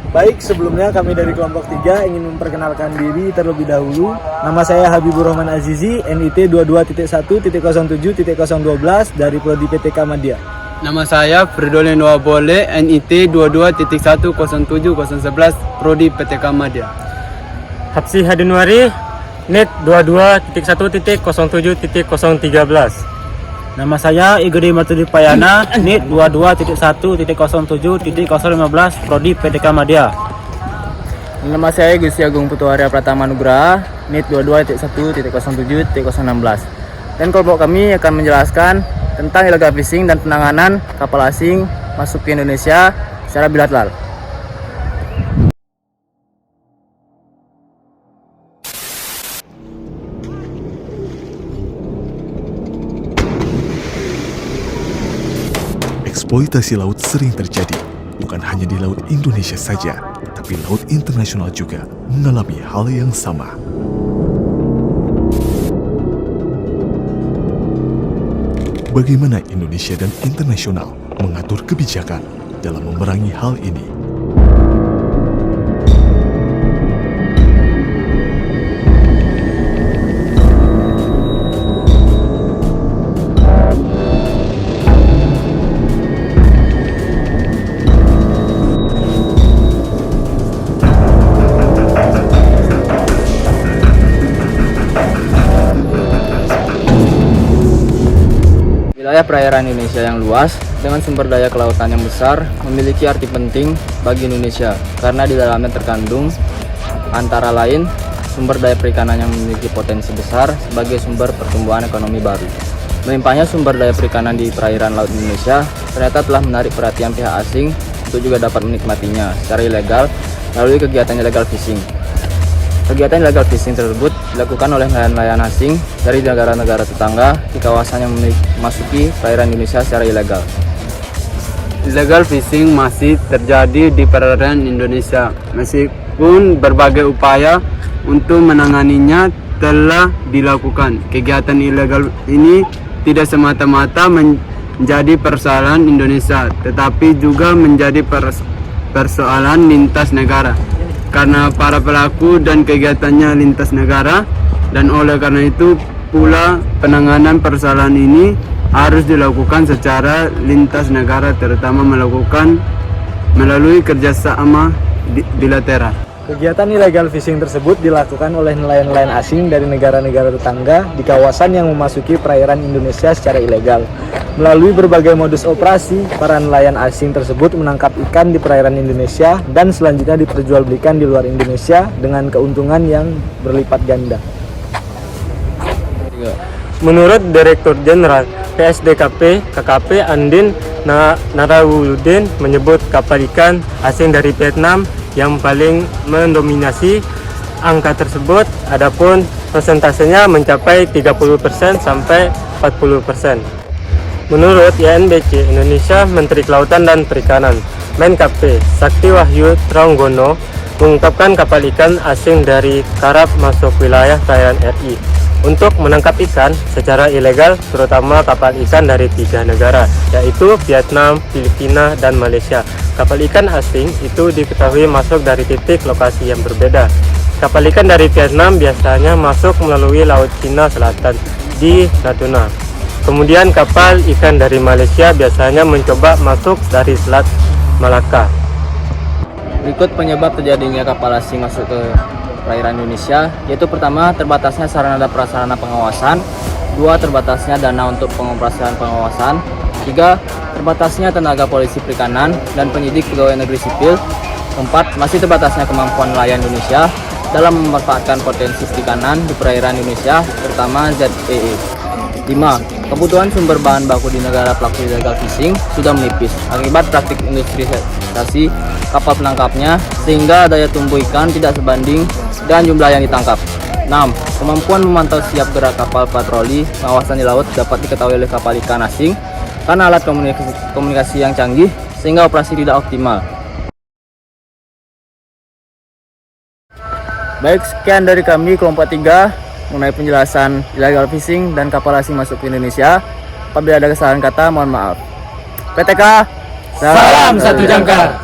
Baik, sebelumnya kami dari kelompok 3 ingin memperkenalkan diri terlebih dahulu. Nama saya Habibur Rahman Azizi, NIT 22.1.07.012 dari Prodi PTK Madya. Nama saya Fridolin Wabole, NIT 22.1.07.011 Prodi PTK Madya. Hapsi Hadinwari, NIT 22.1.07.013. Nama saya Igede Martudi Payana, NIT 22.1.07.015 Prodi PTK Madya. Nama saya Gusti Agung Putuarya Pratama Nugraha, NIT 22.1.07.016. Dan kelompok kami akan menjelaskan tentang illegal fishing dan penanganan kapal asing masuk ke Indonesia secara bilateral. Eksploitasi laut sering terjadi, bukan hanya di laut Indonesia saja, tapi laut internasional juga mengalami hal yang sama. Bagaimana Indonesia dan internasional mengatur kebijakan dalam memerangi hal ini? Wilayah perairan Indonesia yang luas dengan sumber daya kelautan yang besar memiliki arti penting bagi Indonesia karena di dalamnya terkandung antara lain sumber daya perikanan yang memiliki potensi besar sebagai sumber pertumbuhan ekonomi baru. Melimpahnya sumber daya perikanan di perairan laut Indonesia ternyata telah menarik perhatian pihak asing untuk juga dapat menikmatinya secara ilegal melalui kegiatan illegal fishing. Kegiatan illegal fishing tersebut dilakukan oleh nelayan-nelayan asing dari negara-negara tetangga di kawasan yang memasuki perairan Indonesia secara ilegal. Illegal fishing masih terjadi di perairan Indonesia, meskipun berbagai upaya untuk menanganinya telah dilakukan. Kegiatan ilegal ini tidak semata-mata menjadi persoalan Indonesia, tetapi juga menjadi persoalan lintas negara. Karena para pelaku dan kegiatannya lintas negara, dan oleh karena itu pula penanganan persoalan ini harus dilakukan secara lintas negara, terutama melalui kerjasama bilateral. Kegiatan illegal fishing tersebut dilakukan oleh nelayan-nelayan asing dari negara-negara tetangga di kawasan yang memasuki perairan Indonesia secara ilegal. Melalui berbagai modus operasi, para nelayan asing tersebut menangkap ikan di perairan Indonesia dan selanjutnya diperjualbelikan di luar Indonesia dengan keuntungan yang berlipat ganda. Menurut Direktur Jenderal PSDKP KKP Andin Narawudin menyebut kapal ikan asing dari Vietnam yang paling mendominasi angka tersebut, adapun persentasenya mencapai 30% sampai 40%. Menurut YNBC Indonesia, Menteri Kelautan dan Perikanan Menkp Sakti Wahyu Tronggono mengungkapkan kapal ikan asing dari Karab masuk wilayah perairan RI untuk menangkap ikan secara ilegal, terutama kapal ikan dari 3 negara, yaitu Vietnam, Filipina, dan Malaysia. Kapal ikan asing itu diketahui masuk dari titik lokasi yang berbeda. Kapal ikan dari Vietnam biasanya masuk melalui Laut Cina Selatan di Natuna. Kemudian kapal ikan dari Malaysia biasanya mencoba masuk dari Selat Malaka. Berikut penyebab terjadinya kapal asing masuk ke perairan Indonesia, yaitu pertama, terbatasnya sarana dan prasarana pengawasan, 2, terbatasnya dana untuk pengoperasian pengawasan, 3, terbatasnya tenaga polisi perikanan dan penyidik pegawai negeri sipil, 4, masih terbatasnya kemampuan nelayan Indonesia dalam memanfaatkan potensi perikanan di perairan Indonesia, terutama ZEE. 5. Kebutuhan sumber bahan baku di negara pelaku illegal fishing sudah menipis akibat praktik industrialisasi kapal penangkapnya, sehingga daya tumbuh ikan tidak sebanding dan jumlah yang ditangkap. 6. Kemampuan memantau siap gerak kapal patroli pengawasan di laut dapat diketahui oleh kapal ikan asing karena alat komunikasi yang canggih, sehingga operasi tidak optimal. Baik, sekian dari kami kelompok 3 mengenai penjelasan illegal fishing dan kapal asing masuk ke Indonesia. Apabila ada kesalahan kata, mohon maaf. PTK, Salam satu jangkar.